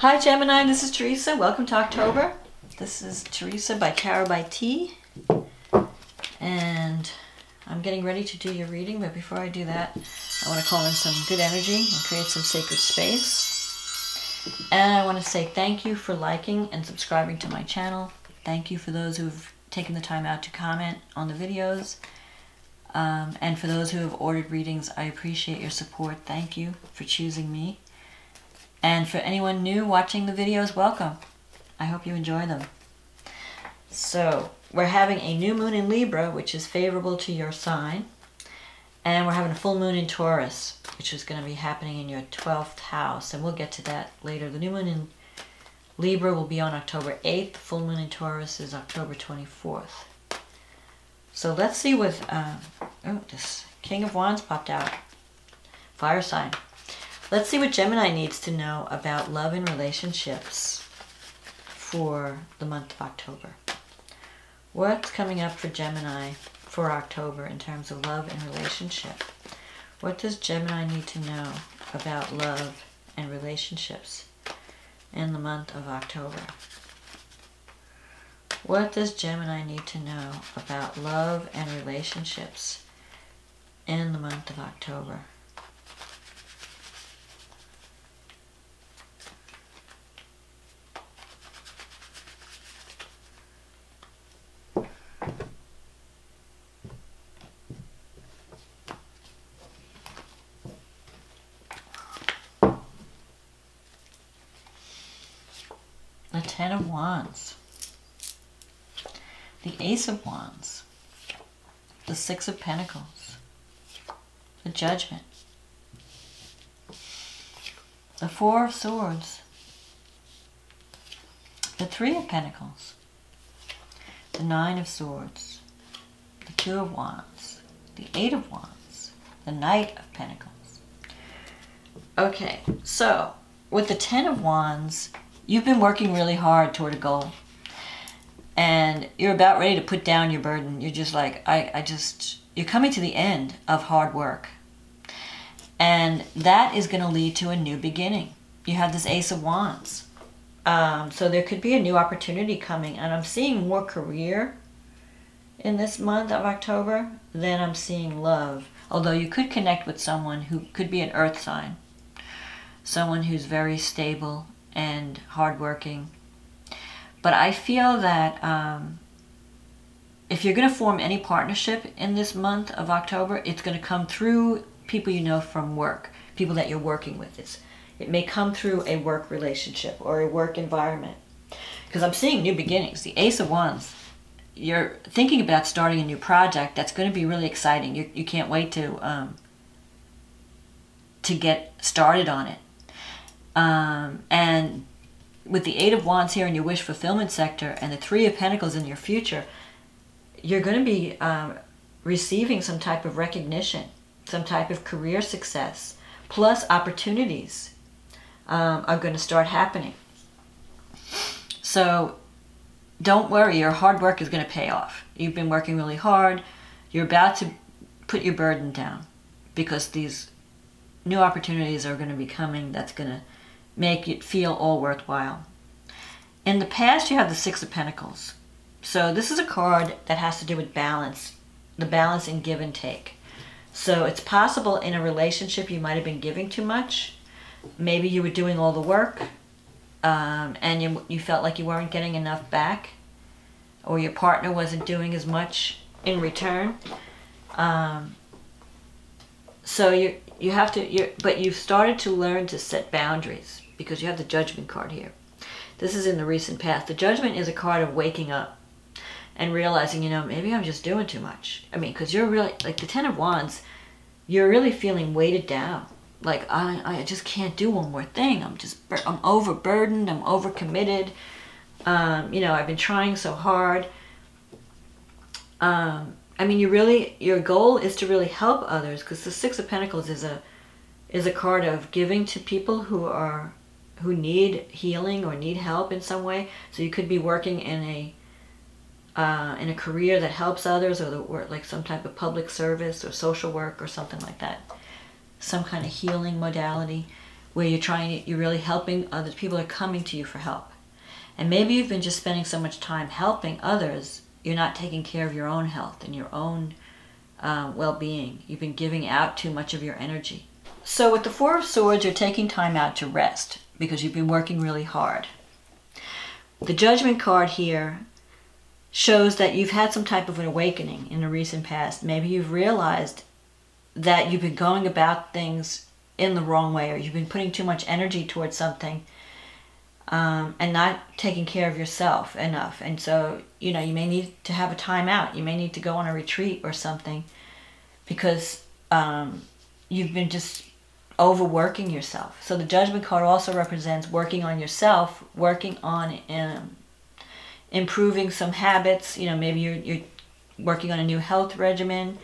Hi Gemini, this is Teresa. Welcome to October. This is Teresa by Tarot by T. And I'm getting ready to do your reading, but before I do that, I want to call in some good energy and create some sacred space. And I want to say thank you for liking and subscribing to my channel. Thank you for those who have taken the time out to comment on the videos. And for those who have ordered readings, I appreciate your support. Thank you for choosing me. And for anyone new watching the videos, welcome. I hope you enjoy them. So, we're having a new moon in Libra, which is favorable to your sign. And we're having a full moon in Taurus, which is going to be happening in your 12th house. And we'll get to that later. The new moon in Libra will be on October 8th. The full moon in Taurus is October 24th. So let's see what... oh, this King of Wands popped out. Fire sign. Let's see what Gemini needs to know about love and relationships for the month of October. What's coming up for Gemini for October in terms of love and relationship? What does Gemini need to know about love and relationships in the month of October? What does Gemini need to know about love and relationships in the month of October? The Ten of Wands, the Ace of Wands, the Six of Pentacles, the Judgment, the Four of Swords, the Three of Pentacles, the Nine of Swords, the Two of Wands, the Eight of Wands, the Knight of Pentacles. Okay, so with the Ten of Wands, you've been working really hard toward a goal. And you're about ready to put down your burden. You're just like, you're coming to the end of hard work. And that is going to lead to a new beginning. You have this Ace of Wands. So there could be a new opportunity coming. And I'm seeing more career in this month of October than I'm seeing love. Although you could connect with someone who could be an earth sign. Someone who's very stable and hardworking. But I feel that if you're going to form any partnership in this month of October, it's going to come through people you know from work, people that you're working with. It may come through a work relationship or a work environment. Because I'm seeing new beginnings. The Ace of Wands, you're thinking about starting a new project that's going to be really exciting. You can't wait to get started on it. And with the Eight of Wands here in your wish fulfillment sector and the Three of Pentacles in your future, you're going to be receiving some type of recognition, some type of career success, plus opportunities are going to start happening. So don't worry, your hard work is going to pay off. You've been working really hard. You're about to put your burden down because these new opportunities are going to be coming that's going to make it feel all worthwhile. In the past, you have the Six of Pentacles. So this is a card that has to do with balance, the balance in give and take. So it's possible in a relationship you might have been giving too much. Maybe you were doing all the work and you felt like you weren't getting enough back, or your partner wasn't doing as much in return. So you have to, but you've started to learn to set boundaries because you have the Judgment card here. This is in the recent past. The Judgment is a card of waking up and realizing, you know, maybe I'm just doing too much. I mean, because you're really, like the Ten of Wands, you're really feeling weighted down. Like, I just can't do one more thing. I'm overburdened. I'm overcommitted. You know, I've been trying so hard. I mean, your goal is to really help others, because the Six of Pentacles is a card of giving to people who need healing or need help in some way. So you could be working in a career that helps others, or like some type of public service or social work or something like that. Some kind of healing modality. where you're really helping others. People are coming to you for help. And maybe you've been just spending so much time helping others, you're not taking care of your own health and your own well-being. You've been giving out too much of your energy. So with the Four of Swords, you're taking time out to rest because you've been working really hard. The Judgment card here shows that you've had some type of an awakening in the recent past. Maybe you've realized that you've been going about things in the wrong way, or you've been putting too much energy towards something and not taking care of yourself enough. And so, you know, you may need to have a time out. You may need to go on a retreat or something because you've been just overworking yourself. So the Judgment card also represents working on yourself, working on improving some habits. You know, maybe you're working on a new health regimen,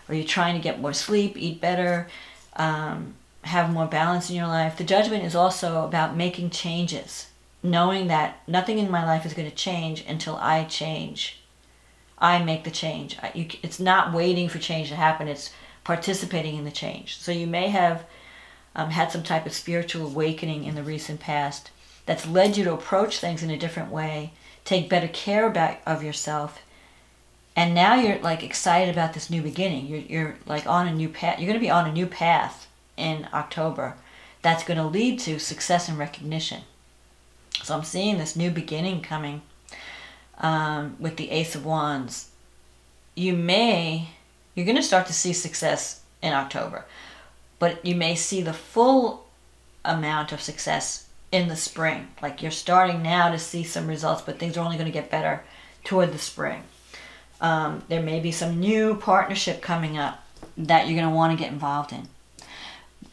or you're trying to get more sleep, eat better, have more balance in your life. The Judgment is also about making changes, knowing that nothing in my life is going to change until I change. I make the change. It's not waiting for change to happen. It's participating in the change. So you may have had some type of spiritual awakening in the recent past that's led you to approach things in a different way, take better care of yourself, and now you're like excited about this new beginning. You're like on a new path. You're going to be on a new path in October that's going to lead to success and recognition. So I'm seeing this new beginning coming with the Ace of Wands. You're going to start to see success in October, but you may see the full amount of success in the spring. Like you're starting now to see some results, but things are only going to get better toward the spring. There may be some new partnership coming up that you're going to want to get involved in.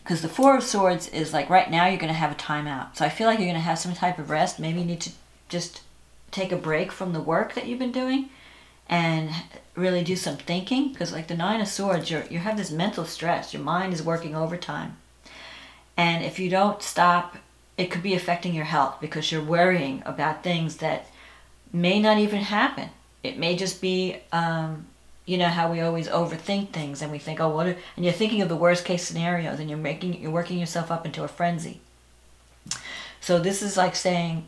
Because the Four of Swords is like right now you're going to have a timeout. So I feel like you're going to have some type of rest. Maybe you need to just take a break from the work that you've been doing and really do some thinking. Because like the Nine of Swords, you have this mental stress. Your mind is working overtime. And if you don't stop, it could be affecting your health because you're worrying about things that may not even happen. It may just be, you know, how we always overthink things and we think, oh, and you're thinking of the worst case scenarios and you're working yourself up into a frenzy. So this is like saying,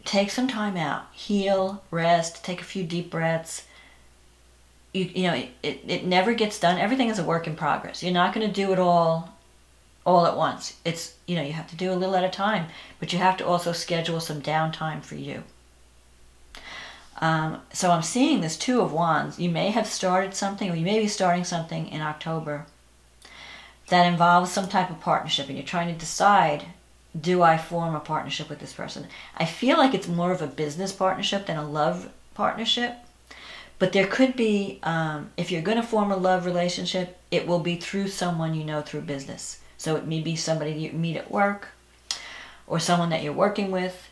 take some time out, heal, rest, take a few deep breaths. You know, it never gets done. Everything is a work in progress. You're not going to do it all at once. It's, you know, you have to do a little at a time, but you have to also schedule some downtime for you. So I'm seeing this Two of Wands. You may have started something, or you may be starting something in October that involves some type of partnership, and you're trying to decide, do I form a partnership with this person? I feel like it's more of a business partnership than a love partnership, but there could be, if you're going to form a love relationship, it will be through someone you know through business. So it may be somebody you meet at work, or someone that you're working with.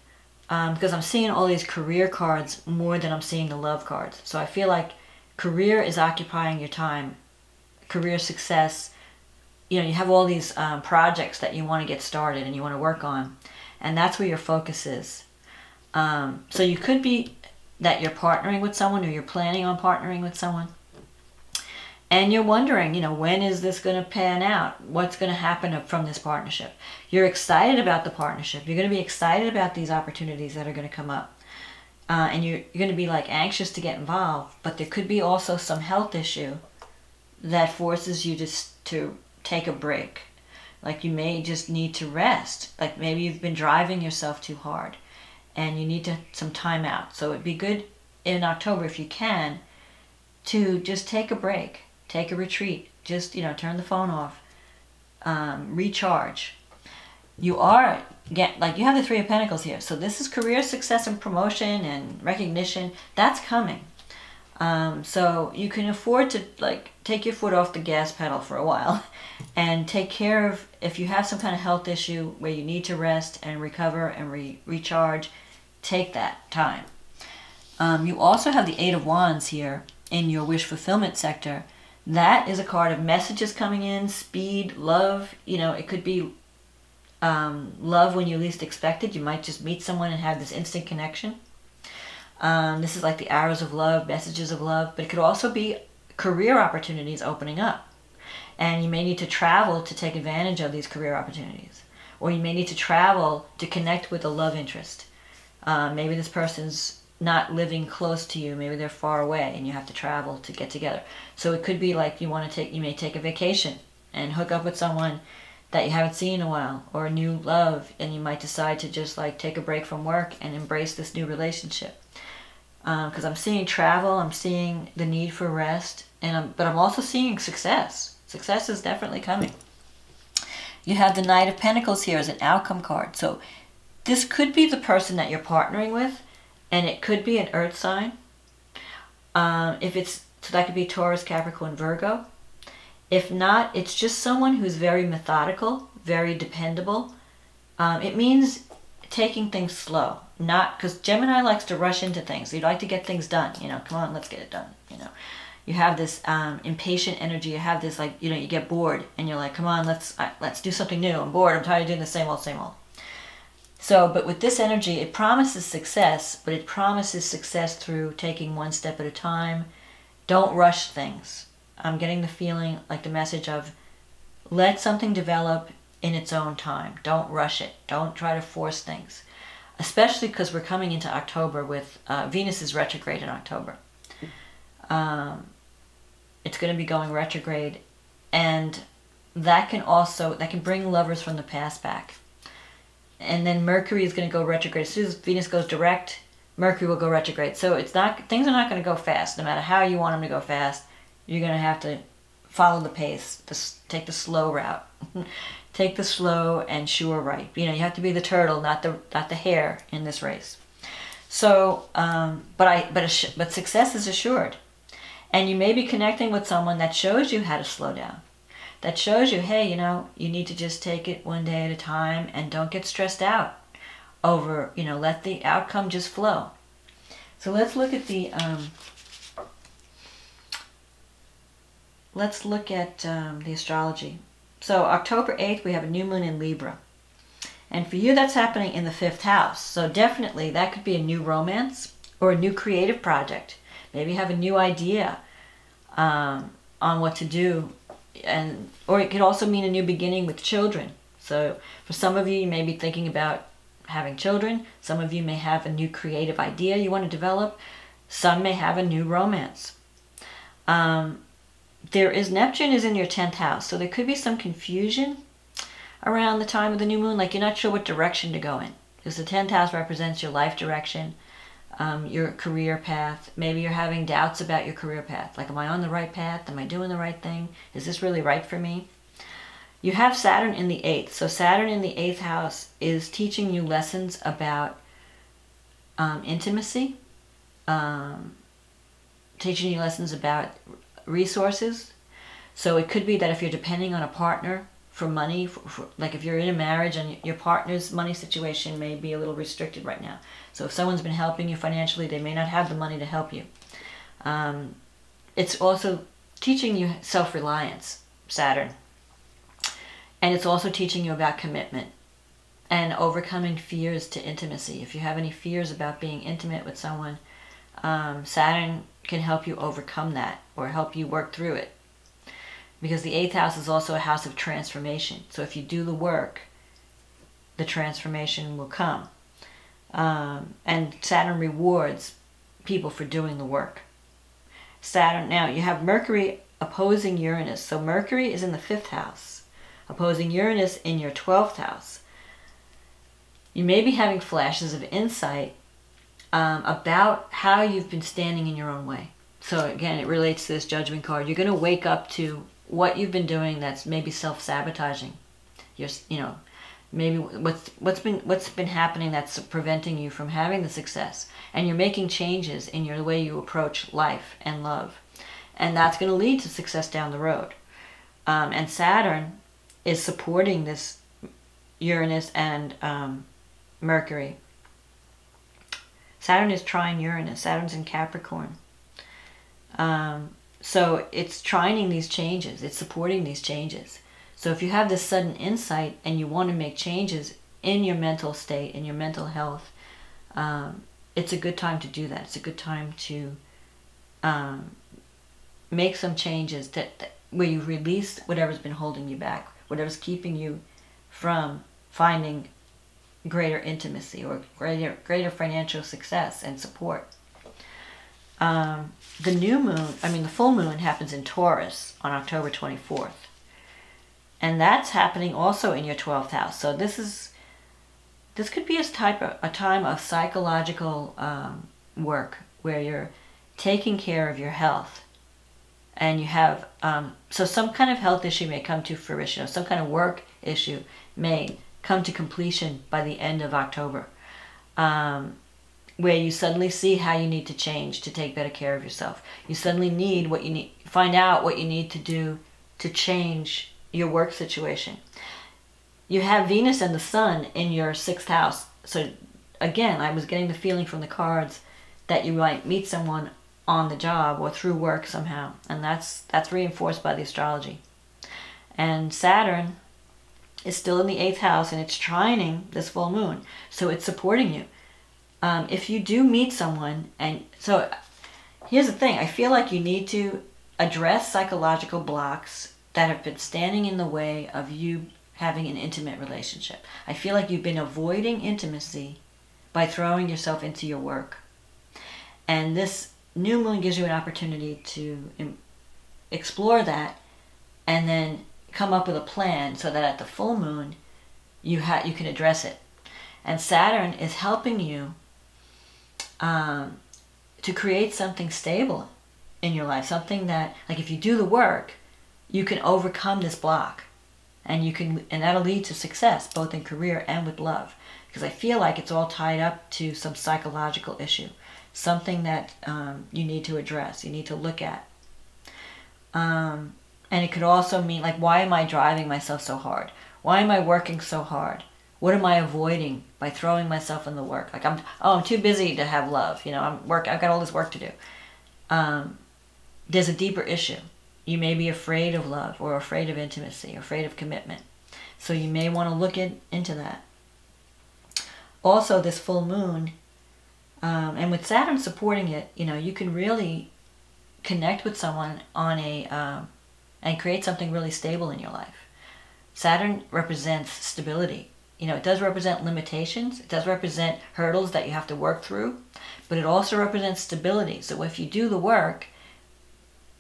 Because I'm seeing all these career cards more than I'm seeing the love cards. So I feel like career is occupying your time. Career success, you know, you have all these projects that you want to get started and you want to work on. And that's where your focus is. So you could be that you're partnering with someone, or you're planning on partnering with someone. And you're wondering, you know, when is this going to pan out? What's going to happen from this partnership? You're excited about the partnership. You're going to be excited about these opportunities that are going to come up. And you're going to be like anxious to get involved. But there could be also some health issue that forces you to take a break. Like you may just need to rest. Like maybe you've been driving yourself too hard and you need some time out. So it'd be good in October, if you can, to just take a break. Take a retreat. Just, you know, turn the phone off. Recharge. You have the Three of Pentacles here. So this is career success and promotion and recognition. That's coming. So you can afford to like take your foot off the gas pedal for a while and take care of, if you have some kind of health issue where you need to rest and recover and recharge, take that time. You also have the Eight of Wands here in your wish fulfillment sector. That is a card of messages coming in, speed, love. You know, it could be love when you least expect it. You might just meet someone and have this instant connection. This is like the arrows of love, messages of love. But it could also be career opportunities opening up. And you may need to travel to take advantage of these career opportunities. Or you may need to travel to connect with a love interest. Maybe this person's not living close to you. Maybe they're far away and you have to travel to get together. So it could be like you may take a vacation and hook up with someone that you haven't seen in a while, or a new love, and you might decide to just like take a break from work and embrace this new relationship. Because I'm seeing travel, I'm seeing the need for rest, but I'm also seeing success. Success is definitely coming. You have the Knight of Pentacles here as an outcome card. So this could be the person that you're partnering with, and it could be an earth sign. So that could be Taurus, Capricorn, Virgo. If not, it's just someone who's very methodical, very dependable. It means taking things slow. Not because Gemini likes to rush into things. You'd like to get things done. Come on, let's get it done. You have this impatient energy. You have this you get bored and you're like, come on, let's do something new. I'm bored. I'm tired of doing the same old, same old. So, but with this energy, it promises success, but it promises success through taking one step at a time. Don't rush things. I'm getting the feeling, like the message of, let something develop in its own time. Don't rush it. Don't try to force things. Especially because we're coming into October with, Venus is retrograde in October. It's going to be going retrograde, and that can bring lovers from the past back. And then Mercury is going to go retrograde. As soon as Venus goes direct, Mercury will go retrograde. So things are not going to go fast. No matter how you want them to go fast, you're going to have to follow the pace. Take the slow route. Take the slow and sure right. You have to be the turtle, not the hare in this race. So, but success is assured. And you may be connecting with someone that shows you how to slow down. That shows you, hey, you need to just take it one day at a time and don't get stressed out over, let the outcome just flow. So let's look at the astrology. So October 8th, we have a new moon in Libra. And for you, that's happening in the 5th house. So definitely that could be a new romance or a new creative project. Maybe you have a new idea on what to do. Or it could also mean a new beginning with children. So for some of you, you may be thinking about having children. Some of you may have a new creative idea you want to develop. Some may have a new romance. Neptune is in your 10th house. So there could be some confusion around the time of the new moon. Like you're not sure what direction to go in. Because the 10th house represents your life direction. Your career path. Maybe you're having doubts about your career path. Like, am I on the right path? Am I doing the right thing? Is this really right for me? You have Saturn in the 8th. So Saturn in the 8th house is teaching you lessons about intimacy. Teaching you lessons about resources. So it could be that if you're depending on a partner for money, like if you're in a marriage and your partner's money situation may be a little restricted right now. So if someone's been helping you financially, they may not have the money to help you. It's also teaching you self-reliance, Saturn. And it's also teaching you about commitment and overcoming fears to intimacy. If you have any fears about being intimate with someone, Saturn can help you overcome that or help you work through it. Because the 8th house is also a house of transformation. So if you do the work, the transformation will come. And Saturn rewards people for doing the work. Now you have Mercury opposing Uranus. So Mercury is in the 5th house, opposing Uranus in your 12th house. You may be having flashes of insight about how you've been standing in your own way. So again, it relates to this Judgment card. You're going to wake up to what you've been doing that's maybe self-sabotaging. Maybe what's been happening that's preventing you from having the success. And you're making changes in the way you approach life and love. And that's going to lead to success down the road. And Saturn is supporting this Uranus and Mercury. Saturn is trine Uranus. Saturn's in Capricorn. So it's trining these changes. It's supporting these changes. So if you have this sudden insight and you want to make changes in your mental state, in your mental health, it's a good time to do that. It's a good time to make some changes where you've released whatever's been holding you back, whatever's keeping you from finding greater intimacy or greater financial success and support. The new moon, the full moon happens in Taurus on October 24th. And that's happening also in your 12th house. So this could be a time of psychological work where you're taking care of your health. And you have, so some kind of health issue may come to fruition, or some kind of work issue may come to completion by the end of October, where you suddenly see how you need to change to take better care of yourself. You suddenly find out what you need to do to change your work situation. You have Venus and the Sun in your 6th house. So again, I was getting the feeling from the cards that you might meet someone on the job or through work somehow, and that's reinforced by the astrology. And Saturn is still in the 8th house, and it's trining this full moon, so it's supporting you. If you do meet someone, and so here's the thing, I feel like you need to address psychological blocks that have been standing in the way of you having an intimate relationship. I feel like you've been avoiding intimacy by throwing yourself into your work. And this new moon gives you an opportunity to explore that and then come up with a plan so that at the full moon you can address it. And Saturn is helping you to create something stable in your life, something that, like, if you do the work, you can overcome this block, and that'll lead to success both in career and with love, because I feel like it's all tied up to some psychological issue, something that you need to address, you need to look at. And it could also mean, like, why am I driving myself so hard? Why am I working so hard? What am I avoiding by throwing myself in the work? Like, I'm too busy to have love. I've got all this work to do. There's a deeper issue. You may be afraid of love, or afraid of intimacy, or afraid of commitment. So you may want to look into that. Also, this full moon, and with Saturn supporting it, you can really connect with someone on and create something really stable in your life. Saturn represents stability. It does represent limitations. It does represent hurdles that you have to work through, but it also represents stability. So if you do the work,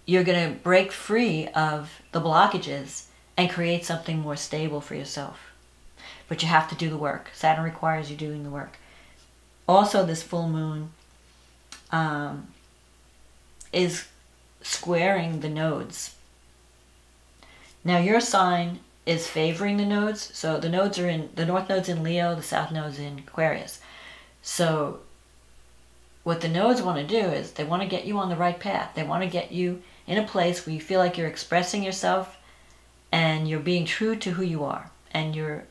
you're going to break free of the blockages and create something more stable for yourself. But you have to do the work. Saturn requires you doing the work. Also, this full moon is squaring the nodes. Now, your sign is favoring the nodes. So the north node's in Leo, the south node's in Aquarius. So what the nodes want to do is they want to get you on the right path. They want to get you in a place where you feel like you're expressing yourself and you're being true to who you are, and you're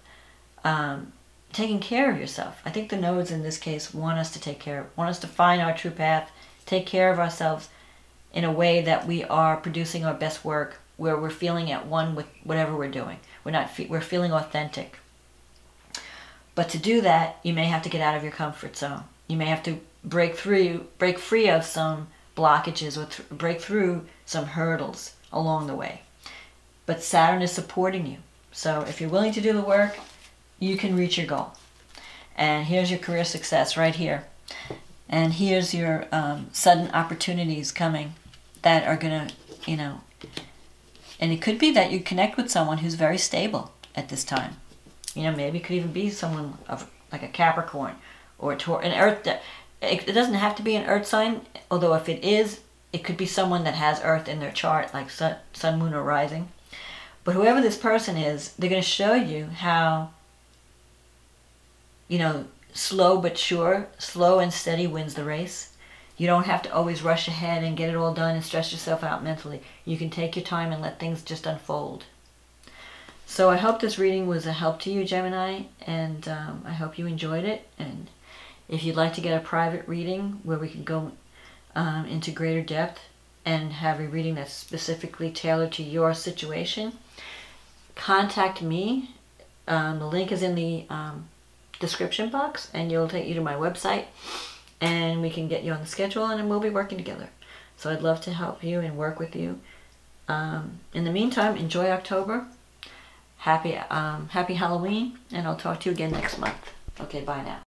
taking care of yourself. I think the nodes in this case want us to find our true path, take care of ourselves in a way that we are producing our best work, where we're feeling at one with whatever we're doing. We're feeling authentic. But to do that, you may have to get out of your comfort zone. You may have to break free of some blockages, or break through some hurdles along the way. But Saturn is supporting you. So if you're willing to do the work, you can reach your goal. And here's your career success right here. And here's your sudden opportunities coming that are going to, and it could be that you connect with someone who's very stable at this time. Maybe it could even be someone like a Capricorn or an Earth. It doesn't have to be an Earth sign, although if it is, it could be someone that has Earth in their chart, like sun, moon, or rising. But whoever this person is, they're going to show you how, slow but sure, slow and steady wins the race. You don't have to always rush ahead and get it all done and stress yourself out mentally. You can take your time and let things just unfold. So I hope this reading was a help to you, Gemini, and I hope you enjoyed it. And if you'd like to get a private reading where we can go into greater depth and have a reading that's specifically tailored to your situation, contact me. The link is in the description box, and it'll take you to my website, and we can get you on the schedule, and then we'll be working together. So I'd love to help you and work with you In the meantime, enjoy October. Happy Halloween, and I'll talk to you again next month. Okay, bye now.